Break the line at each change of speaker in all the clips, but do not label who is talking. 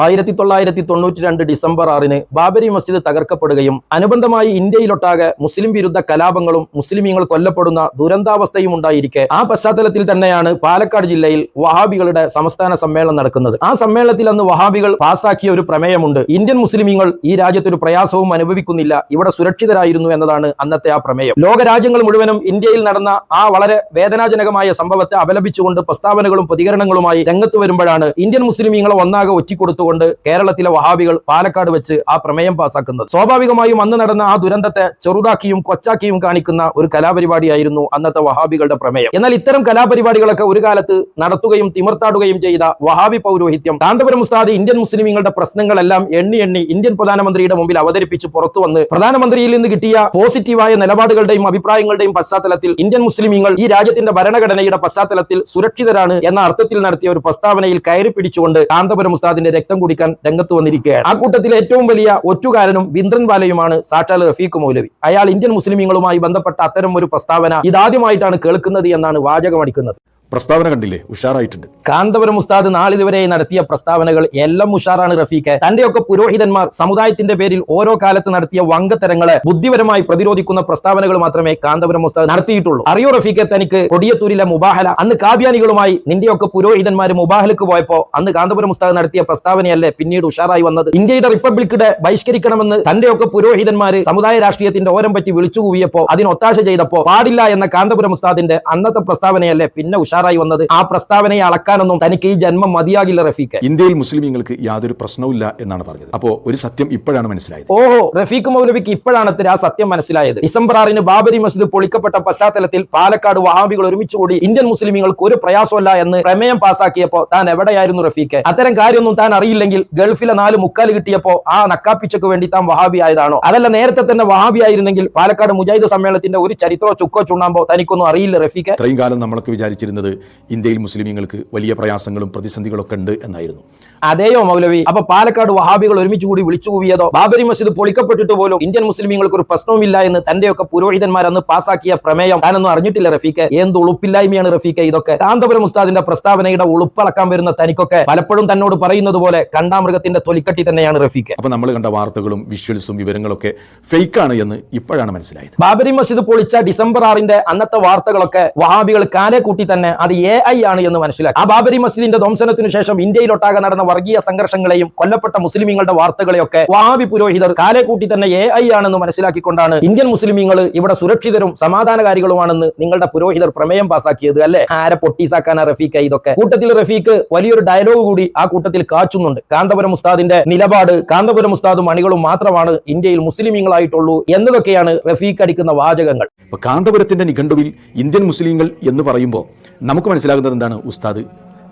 1992 December 6 Babri Masjid തകർക്കപ്പെടുകയും അനുബന്ധമായി ഇന്ത്യയിലൊട്ടാകെ മുസ്ലിം വിരുദ്ധ കലാപങ്ങളും മുസ്ലിമീങ്ങൾ കൊല്ലപ്പെടുന്ന ദുരന്താവസ്ഥയും ഉണ്ടായിരിക്കെ ആ പശ്ചാത്തലത്തിൽ തന്നെയാണ് പാലക്കാട് ജില്ലയിൽ വഹാബികളുടെ സംസ്ഥാന സമ്മേളനം നടക്കുന്നത്. ആ സമ്മേളനത്തിൽ അന്ന് വഹാബികൾ പാസാക്കിയ ഒരു പ്രമേയമുണ്ട്. ഇന്ത്യൻ മുസ്ലിമീങ്ങൾ ഈ രാജ്യത്തൊരു പ്രയാസവും അനുഭവിക്കുന്നില്ല, ഇവിടെ സുരക്ഷിതരായിരുന്നു എന്നതാണ് അന്നത്തെ ആ പ്രമേയം. ലോകരാജ്യങ്ങൾ മുഴുവനും ഇന്ത്യയിൽ നടന്ന ആ വളരെ വേദനാജനകമായ സംഭവത്തെ അപലപിച്ചുകൊണ്ട് പ്രസ്താവനകളും പ്രതികരണങ്ങളുമായി രംഗത്ത് വരുമ്പോഴാണ് ഇന്ത്യൻ മുസ്ലിമീങ്ങളെ ഒന്നാകെ ഒറ്റിക്കൊടുത്തുകൊണ്ട് കേരളത്തിലെ വഹാബികൾ പാലക്കാട് വെച്ച് ആ പ്രമേയം പാസാക്കുന്നത്. സ്വാഭാവികമായും അന്ന് നടന്ന ആ ദുരന്തത്തെ ചെറുതാക്കിയും കൊച്ചാക്കിയും കാണിക്കുന്ന ഒരു കലാപരിപാടിയായിരുന്നു അന്നത്തെ വഹാബികളുടെ പ്രമേയം. എന്നാൽ ഇത്തരം കലാപരിപാടികളൊക്കെ ഒരു കാലത്ത് നടത്തുകയും തിമിർത്താടുകയും ചെയ്ത വഹാബി പൗരോഹിത്യം കാന്തപുരം ഉസ്താദ് ഇന്ത്യൻ മുസ്ലിമീങ്ങളുടെ പ്രശ്നങ്ങളെല്ലാം എണ്ണി ഇന്ത്യൻ പ്രധാനമന്ത്രിയുടെ മുമ്പിൽ അവതരിപ്പിച്ച് പുറത്തു വന്ന് പ്രധാനമന്ത്രിയിൽ നിന്ന് കിട്ടിയ പോസിറ്റീവായ നിലപാടുകളുടെയും അഭിപ്രായങ്ങളുടെയും പശ്ചാത്തലത്തിൽ ഇന്ത്യൻ മുസ്ലിമീങ്ങൾ ഈ രാജ്യത്തിന്റെ ഭരണഘടനയുടെ പശ്ചാത്തലത്തിൽ സുരക്ഷിതരാണ് എന്ന അർത്ഥത്തിൽ നടത്തിയ ഒരു പ്രസ്താവനയിൽ കയറി പിടിച്ചുകൊണ്ട് കാന്തപുരം ഉസ്താദിന്റെ രക്തം കുടിക്കാൻ രംഗത്ത് വന്നിരിക്കുകയാണ്. ആ കൂട്ടത്തിൽ ഏറ്റവും വലിയ ഒറ്റുകാരനും ബിന്ദ്രൻവാലയുമാണ് സാക്ഷാൽ റഫീഖ് മൗലവി. അയാൾ ഇന്ത്യൻ മുസ്ലിമീങ്ങളുമായി ബന്ധപ്പെട്ട അത്തരം ഒരു പ്രസ്താവന ഇതാദ്യമായിട്ടാണ് കേൾക്കുന്നത് എന്നാണ് വാചകമടിക്കുന്നത്.
പ്രസ്താവന കണ്ടില്ലേ, ഉഷാറായിട്ടുണ്ട്.
കാന്തപുരം ഉസ്താദ് നാളിതുവരെ നടത്തിയ പ്രസ്താവനകൾ എല്ലാം ഉഷാറാണ് റഫീഖ്. തന്റെയൊക്കെ പുരോഹിതന്മാർ സമുദായത്തിന്റെ പേരിൽ ഓരോ കാലത്ത് നടത്തിയ വങ്കത്തരങ്ങളെ ബുദ്ധിപരമായി പ്രതിരോധിക്കുന്ന പ്രസ്താവനകൾ മാത്രമേ കാന്തപുരം ഉസ്താദ് നടത്തിയിട്ടുള്ളൂ. അറിയോ റഫീഖ്, തനിക്ക് കൊടിയത്തൂരിലെ മുബാഹല, അന്ന് കാദ്യാനികളുമായി നിന്റെയൊക്കെ പുരോഹിതന്മാർ മുബാഹലക്ക് പോയപ്പോ അന്ന് കാന്തപുരം ഉസ്താദ് നടത്തിയ പ്രസ്താവനയല്ലേ പിന്നീട് ഉഷാറായി വന്നത്? ഇന്ത്യയുടെ റിപ്പബ്ലിക് ഡേ ബഹിഷ്കരിക്കണമെന്ന് തന്റെയൊക്കെ പുരോഹിതന്മാര് സമുദായ രാഷ്ട്രീയത്തിന്റെ ഓരം പറ്റി വിളിച്ചു കൂവിയപ്പോ അതിന് ഒത്താശ ചെയ്തപ്പോ പാടില്ല എന്ന കാന്തപുരം ഉസ്താദിന്റെ അന്നത്തെ പ്രസ്താവനയല്ലേ പിന്നെ വന്നത്? ആ പ്രസ്താവനയെ അളക്കാനൊന്നും തനിക്ക് ഈ ജന്മം മതിയാകില്ല റഫീഖ്.
ഇന്ത്യയിൽ മുസ്ലിമീങ്ങൾക്ക് യാതൊരു പ്രശ്നവുമില്ല എന്നാണ് പറഞ്ഞത്. അപ്പോ ഒരു സത്യം ഇപ്പോഴാണ് മനസ്സിലായത്.
ഓഹോ, റഫീഖ് മൗലവിക്ക് ഇപ്പോഴാണ് ആ സത്യം മനസ്സിലായത്. ഡിസംബർ 6 ബാബരി മസ്ജിദ് പൊളിക്കപ്പെട്ട പശ്ചാത്തലത്തിൽ പാലക്കാട് വഹാബികൾ ഒരുമിച്ച് കൂടി ഇന്ത്യൻ മുസ്ലിമീങ്ങൾക്ക് ഒരു പ്രയാസമല്ല എന്ന് പ്രമേയം പാസാക്കിയപ്പോ താൻ എവിടെയായിരുന്നു റഫീഖ്? അത്തരം കാര്യമൊന്നും താൻ അറിയില്ലെങ്കിൽ ഗൾഫിലെ 4 മുക്കാല് കിട്ടിയപ്പോ ആ നക്കാപ്പിച്ചക്ക് വേണ്ടി താൻ വഹാബി ആയതാണോ? അതല്ല നേരത്തെ തന്നെ വഹാബി ആയിരുന്നെങ്കിൽ പാലക്കാട് മുജാഹിദ് സമ്മേളനത്തിന്റെ ഒരു ചരിത്രോ ചുക്കോ ചുണ്ണാമ്പോ തനിക്കൊന്നും അറിയില്ല റഫീഖ്.
ഇത്രയും കാലം നമ്മളൊക്കെ വിചാരിച്ചിരുന്നത് ഇന്ത്യയിൽ മുസ്ലിമീങ്ങൾക്ക് വലിയ പ്രയാസങ്ങളും പ്രതിസന്ധികളൊക്കെ ഉണ്ട് എന്നായിരുന്നു.
അതെയോ മൗലവി? അപ്പൊ പാലക്കാട് വഹാബികൾ ഒരുമിച്ച് കൂടി വിളിച്ചു കൂവിയതോ? ബാബരി മസ്ജിദ് പൊളിക്കപ്പെട്ടിട്ട് പോലും ഇന്ത്യൻ മുസ്ലിമീങ്ങൾക്ക് ഒരു പ്രശ്നവുമില്ല എന്ന് തന്റെയൊക്കെ പുരോഹിതന്മാർ അന്ന് പാസാക്കിയ പ്രമേയം താനൊന്നും അറിഞ്ഞിട്ടില്ല റഫീഖ്. എന്ത് ഉളുപ്പില്ലായ്മയാണ് റഫീഖ് ഇതൊക്കെ? കാന്തപുരം ഉസ്താദിന്റെ പ്രസ്താവനയുടെ ഉളുപ്പളക്കാൻ വരുന്ന തനിക്കൊക്കെ പലപ്പോഴും തന്നോട് പറയുന്നത് പോലെ കണ്ടാമൃഗത്തിന്റെ തൊലിക്കട്ടി തന്നെയാണ് റഫീഖ്.
അപ്പൊ നമ്മൾ കണ്ട വാർത്തകളും വിഷ്വൽസും വിവരങ്ങളൊക്കെ ഫേക്കാണ് എന്ന് ഇപ്പോഴാണ് മനസ്സിലായത്.
ബാബരി മസ്ജിദ് പൊളിച്ച ഡിസംബർ 6 അന്നത്തെ വാർത്തകളൊക്കെ വഹാബികൾ കാലെ കൂട്ടി തന്നെ അത് AI ആണ് എന്ന് മനസ്സിലാക്കി. ആ ബാബരി മസ്ജിദിന്റെ ധ്വംസനത്തിനു ശേഷം ഇന്ത്യയിലൊട്ടാകെ നടന്ന വർഗീയ സംഘർഷങ്ങളെയും കൊല്ലപ്പെട്ട മുസ്ലിമീങ്ങളുടെ വാർത്തകളെയൊക്കെ വഹാബി പുരോഹിതർ കാലെ കൂട്ടി തന്നെ AI ആണെന്ന് മനസ്സിലാക്കിക്കൊണ്ടാണ് ഇന്ത്യൻ മുസ്ലിമീങ്ങൾ ഇവിടെ സുരക്ഷിതരും സമാധാനകാരികളുമാണെന്ന് നിങ്ങളുടെ പുരോഹിതർ പ്രമേയം പാസാക്കിയത് അല്ലെ? ആരെ പൊട്ടീസാക്കാനാ റഫീഖ് ഇതൊക്കെ? കൂട്ടത്തിൽ റഫീഖ് വലിയൊരു ഡയലോഗ് കൂടി ആ കൂട്ടത്തിൽ കാച്ചുന്നുണ്ട്. കാന്തപുരം ഉസ്താദിന്റെ നിലപാട് കാന്തപുരം ഉസ്താദും അണികളും മാത്രമാണ് ഇന്ത്യയിൽ മുസ്ലിമീങ്ങളായിട്ടുള്ളൂ എന്നതൊക്കെയാണ് റഫീഖ് അടിക്കുന്ന വാചകങ്ങൾ.
കാന്തപുരത്തിന്റെ നിഘണ്ടുവിൽ ഇന്ത്യൻ മുസ്ലിങ്ങൾ എന്ന് പറയുമ്പോൾ നമുക്ക് മനസ്സിലാകുന്നത് എന്താണ്?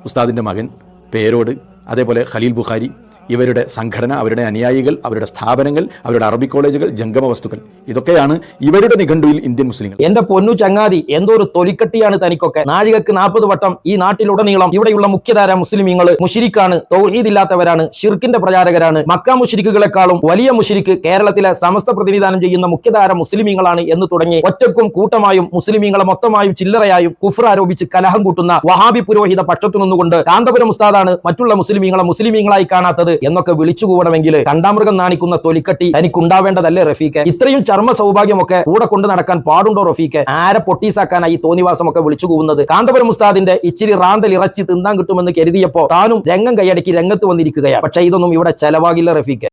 ഉസ്താദിന്റെ മകൻ പേരോട്, അതേപോലെ ഖലീൽ ബുഖാരി, ഇവരുടെ സംഘടന, അവരുടെ അനുയായികൾ, അവരുടെ സ്ഥാപനങ്ങൾ, അവരുടെ അറബി കോളേജുകൾ, ജംഗമ വസ്തുക്കൾ, ഇതൊക്കെയാണ് ഇവരുടെ നിഘണ്ടുവിൽ ഇന്ത്യൻ മുസ്ലിങ്ങൾ.
എന്റെ പൊന്നു ചങ്ങാതി, എന്തോ ഒരു തൊലിക്കട്ടിയാണ് തനിക്കൊക്കെ. നാഴികക്ക് 40 വട്ടം ഈ നാട്ടിലുടനീളം ഇവിടെയുള്ള മുഖ്യധാര മുസ്ലിമീങ്ങൾ മുശ്രിക്കാണ്, തൗഹീദില്ലാത്തവരാണ്, ഷിർക്കിന്റെ പ്രചാരകരാണ്, മക്ക മുശ്രിക്കുകളെക്കാളും വലിയ മുശ്രിക്ക് കേരളത്തിലെ സമസ്ത പ്രതിനിധാനം ചെയ്യുന്ന മുഖ്യധാര മുസ്ലിമീങ്ങളാണ് എന്ന് തുടങ്ങി ഒറ്റക്കും കൂട്ടമായും മുസ്ലിമീങ്ങളെ മൊത്തമായും ചില്ലറയായും കുഫ്ർ ആരോപിച്ച് കലഹം കൂട്ടുന്ന വഹാബി പുരോഹിത പക്ഷത്തു നിന്നുകൊണ്ട് കാന്തപുരം ഉസ്താദാണ് മറ്റുള്ള മുസ്ലിമീങ്ങളെ മുസ്ലിമീങ്ങളായി കാണാത്തത് എന്നൊക്കെ വിളിച്ചു കൂടണമെങ്കിൽ കണ്ടാമൃഗം നാണിക്കുന്ന തൊലിക്കട്ടി തനിക്കുണ്ടാവേണ്ടതല്ലേ റഫീഖ്? ഇത്രയും ചർമ്മ സൗഭാഗ്യമൊക്കെ കൂടെ കൊണ്ട് നടക്കാൻ പാടുണ്ടോ റഫീഖ്? ആരെ പൊട്ടീസാക്കാനായി തോന്നിവാസമൊക്കെ വിളിച്ചു കൂവുന്നത്? കാന്തപുരം ഉസ്താദിന്റെ ഇച്ചിരി റാന്തൽ ഇറച്ചി തിന്നാൻ കിട്ടുമെന്ന് കരുതിയപ്പോ താനും രംഗം കൈയടക്കി രംഗത്ത് വന്നിരിക്കുകയാണ്. പക്ഷേ ഇതൊന്നും ഇവിടെ ചെലവാകില്ല റഫീഖ്.